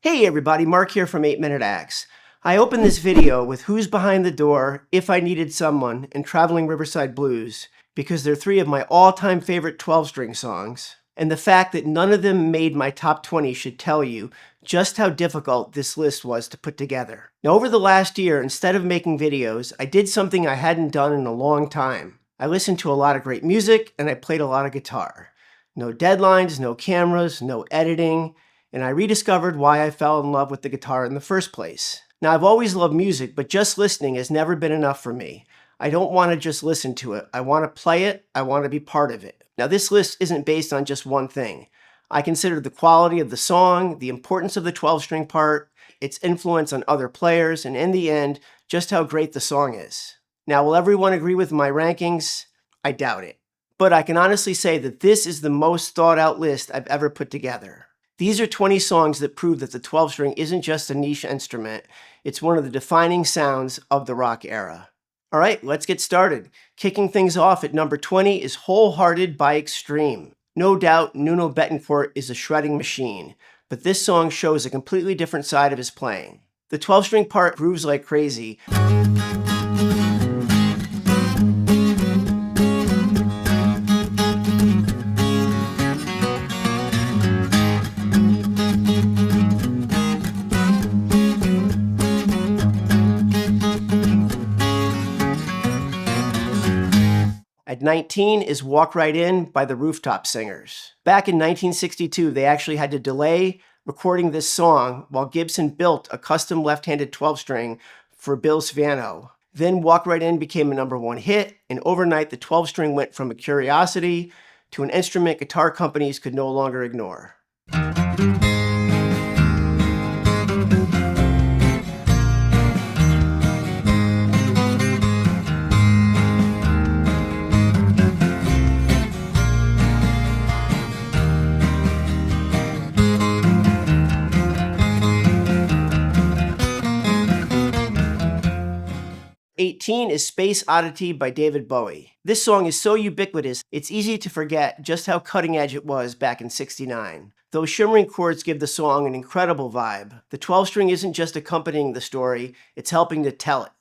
Hey everybody, Mark here from 8 Minute Acts. I opened this video with Who's Behind the Door, If I Needed Someone, and Traveling Riverside Blues because they're three of my all-time favorite 12-string songs. And the fact that none of them made my top 20 should tell you just how difficult this list was to put together. Now over the last year, instead of making videos, I did something I hadn't done in a long time. I listened to a lot of great music and I played a lot of guitar. No deadlines, no cameras, no editing. And I rediscovered why I fell in love with the guitar in the first place. Now, I've always loved music, but just listening has never been enough for me. I don't want to just listen to it. I want to play it. I want to be part of it. Now, this list isn't based on just one thing. I consider the quality of the song, the importance of the 12-string part, its influence on other players, and in the end, just how great the song is. Now, will everyone agree with my rankings? I doubt it. But I can honestly say that this is the most thought out list I've ever put together. These are 20 songs that prove that the 12-string isn't just a niche instrument, it's one of the defining sounds of the rock era. All right, let's get started. Kicking things off at number 20 is Wholehearted by Extreme. No doubt Nuno Bettencourt is a shredding machine, but this song shows a completely different side of his playing. The 12-string part grooves like crazy. At 19 is Walk Right In by the Rooftop Singers. Back in 1962, they actually had to delay recording this song while Gibson built a custom left-handed 12-string for Bill Svanno. Then Walk Right In became a #1 hit, and overnight the 12-string went from a curiosity to an instrument guitar companies could no longer ignore. Is Space Oddity by David Bowie. This song is so ubiquitous, it's easy to forget just how cutting edge it was back in '69. Those shimmering chords give the song an incredible vibe. The 12-string isn't just accompanying the story, it's helping to tell it.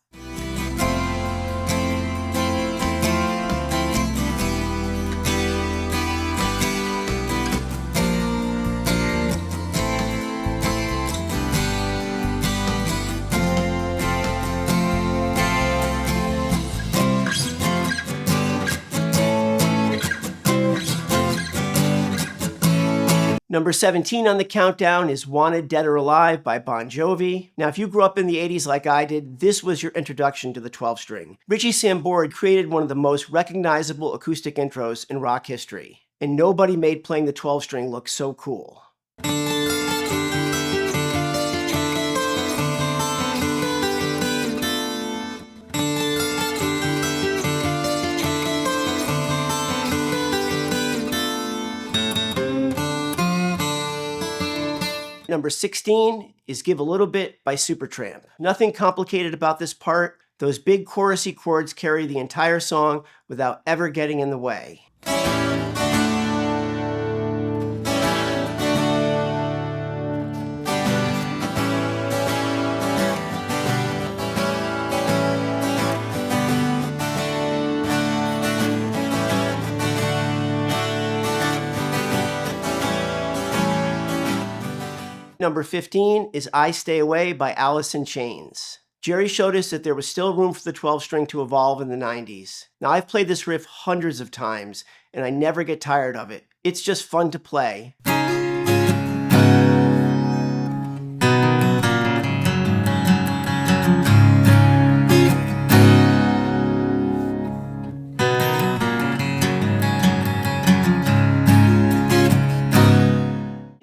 Number 17 on the countdown is Wanted Dead or Alive by Bon Jovi. Now, if you grew up in the 80s like I did, this was your introduction to the 12-string. Richie Sambora created one of the most recognizable acoustic intros in rock history, and nobody made playing the 12-string look so cool. Number 16 is Give a Little Bit by Supertramp. Nothing complicated about this part. Those big chorusy chords carry the entire song without ever getting in the way. Number 15 is I Stay Away by Alice in Chains. Jerry showed us that there was still room for the 12-string to evolve in the 90s. Now, I've played this riff hundreds of times, and I never get tired of it. It's just fun to play.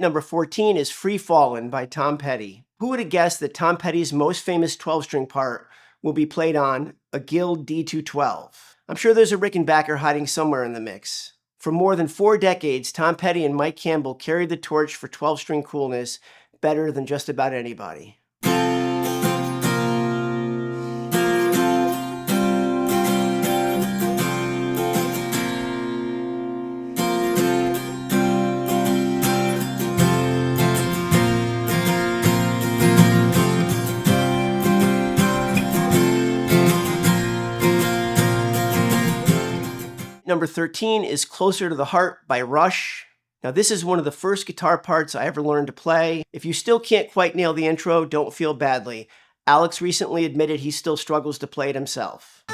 Number 14 is Free Fallin' by Tom Petty. Who would have guessed that Tom Petty's most famous 12-string part will be played on a Guild D212? I'm sure there's a Rickenbacker hiding somewhere in the mix. For more than 4 decades, Tom Petty and Mike Campbell carried the torch for 12-string coolness better than just about anybody. Number 13 is Closer to the Heart by Rush. Now this is one of the first guitar parts I ever learned to play. If you still can't quite nail the intro, don't feel badly. Alex recently admitted he still struggles to play it himself.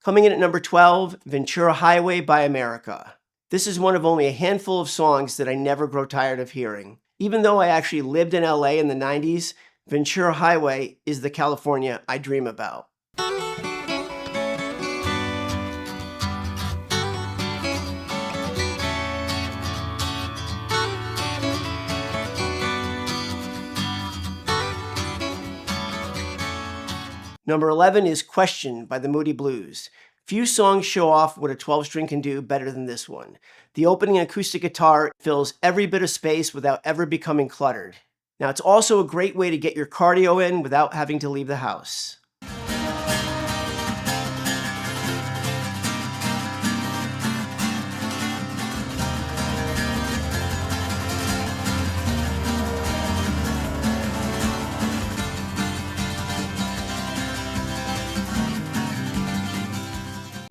Coming in at number 12, Ventura Highway by America. This is one of only a handful of songs that I never grow tired of hearing. Even though I actually lived in LA in the 90s, Ventura Highway is the California I dream about. Number 11 is Question by the Moody Blues. Few songs show off what a 12-string can do better than this one. The opening acoustic guitar fills every bit of space without ever becoming cluttered. Now it's also a great way to get your cardio in without having to leave the house.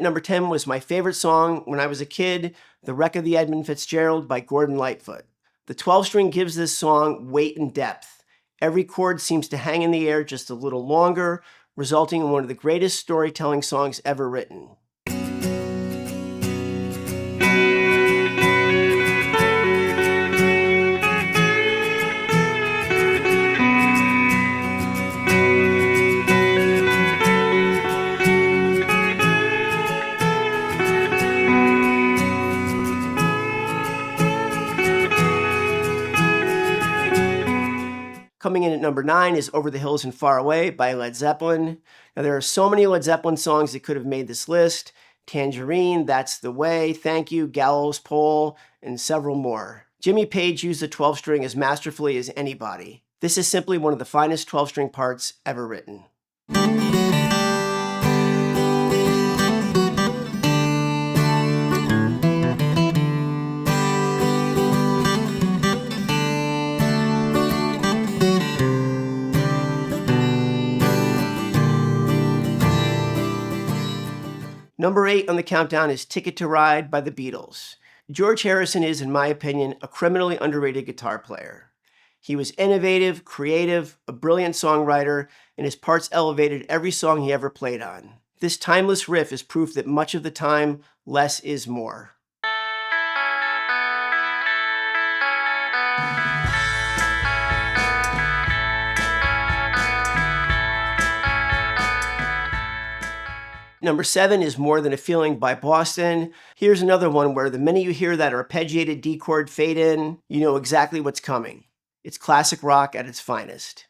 Number 10 was my favorite song when I was a kid, The Wreck of the Edmund Fitzgerald by Gordon Lightfoot. The 12-string gives this song weight and depth. Every chord seems to hang in the air just a little longer, resulting in one of the greatest storytelling songs ever written. Coming in at number 9 is Over the Hills and Far Away by Led Zeppelin. Now there are so many Led Zeppelin songs that could have made this list. Tangerine, That's the Way, Thank You, Gallows Pole, and several more. Jimmy Page used the 12-string as masterfully as anybody. This is simply one of the finest 12-string parts ever written. Number 8 on the countdown is Ticket to Ride by the Beatles. George Harrison is, in my opinion, a criminally underrated guitar player. He was innovative, creative, a brilliant songwriter, and his parts elevated every song he ever played on. This timeless riff is proof that much of the time, less is more. Number 7 is More Than a Feeling by Boston. Here's another one where the minute you hear that arpeggiated D chord fade in, you know exactly what's coming. It's classic rock at its finest.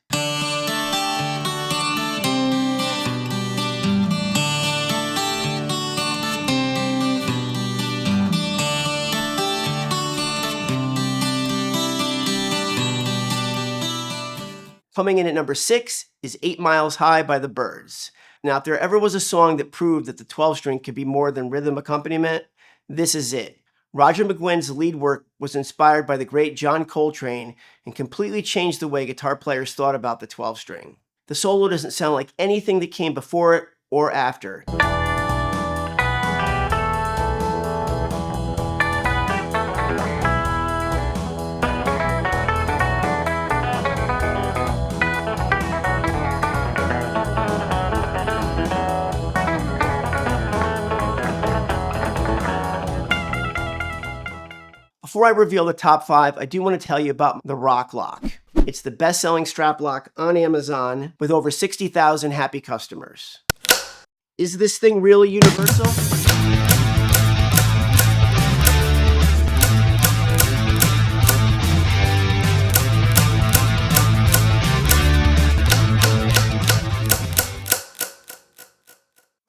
Coming in at number 6 is 8 Miles High by the Byrds. Now, if there ever was a song that proved that the 12-string could be more than rhythm accompaniment, this is it. Roger McGuinn's lead work was inspired by the great John Coltrane and completely changed the way guitar players thought about the 12-string. The solo doesn't sound like anything that came before it or after. Before I reveal the top 5, I do want to tell you about the Rok-Lok. It's the best-selling strap lock on Amazon with over 60,000 happy customers. Is this thing really universal?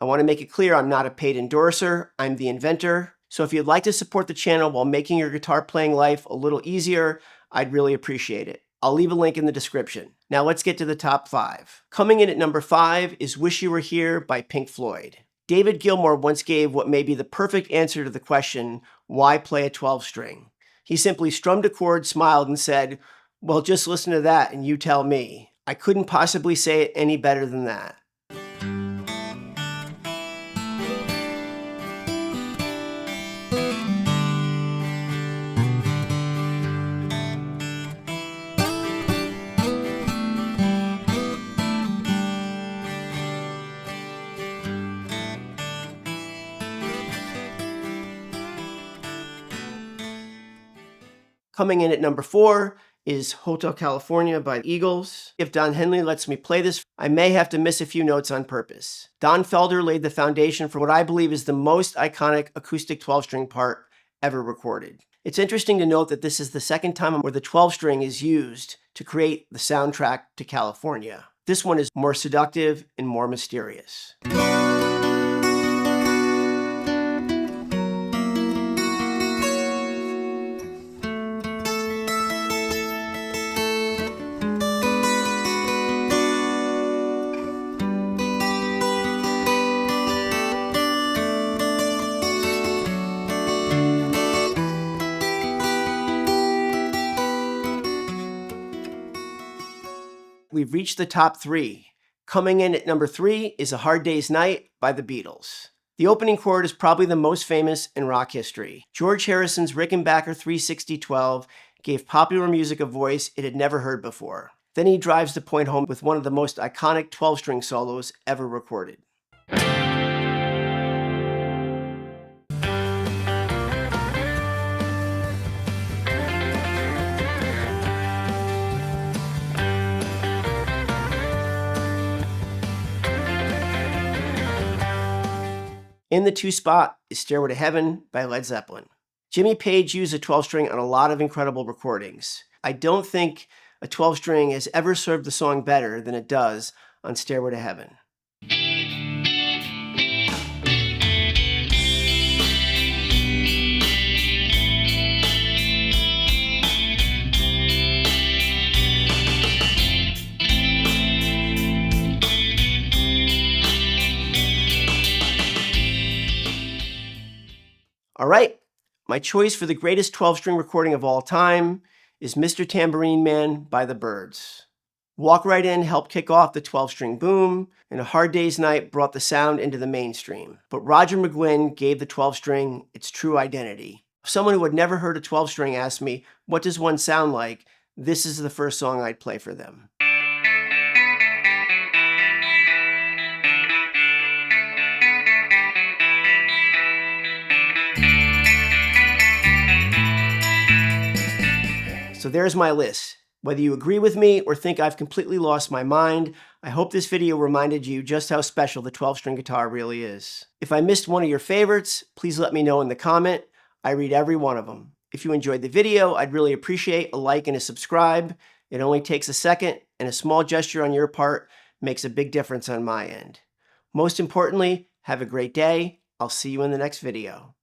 I want to make it clear I'm not a paid endorser, I'm the inventor. So if you'd like to support the channel while making your guitar playing life a little easier, I'd really appreciate it. I'll leave a link in the description. Now let's get to the top 5. Coming in at number 5 is Wish You Were Here by Pink Floyd. David Gilmour once gave what may be the perfect answer to the question, why play a 12-string? He simply strummed a chord, smiled, and said, well, just listen to that and you tell me. I couldn't possibly say it any better than that. Coming in at number 4 is Hotel California by the Eagles. If Don Henley lets me play this, I may have to miss a few notes on purpose. Don Felder laid the foundation for what I believe is the most iconic acoustic 12-string part ever recorded. It's interesting to note that this is the second time where the 12-string is used to create the soundtrack to California. This one is more seductive and more mysterious. We've reached the top 3. Coming in at number 3 is A Hard Day's Night by the Beatles. The opening chord is probably the most famous in rock history. George Harrison's Rickenbacker 360-12 gave popular music a voice it had never heard before. Then he drives the point home with one of the most iconic 12-string solos ever recorded. In the 2 spot is Stairway to Heaven by Led Zeppelin. Jimmy Page used a 12-string on a lot of incredible recordings. I don't think a 12-string has ever served the song better than it does on Stairway to Heaven. All right, my choice for the greatest 12-string recording of all time is Mr. Tambourine Man by the Byrds. Walk Right In helped kick off the 12-string boom, and A Hard Day's Night brought the sound into the mainstream. But Roger McGuinn gave the 12-string its true identity. If someone who had never heard a 12-string asked me, what does one sound like? This is the first song I'd play for them. So there's my list. Whether you agree with me or think I've completely lost my mind, I hope this video reminded you just how special the 12-string guitar really is. If I missed one of your favorites, please let me know in the comment. I read every one of them. If you enjoyed the video, I'd really appreciate a like and a subscribe. It only takes a second, and a small gesture on your part makes a big difference on my end. Most importantly, have a great day. I'll see you in the next video.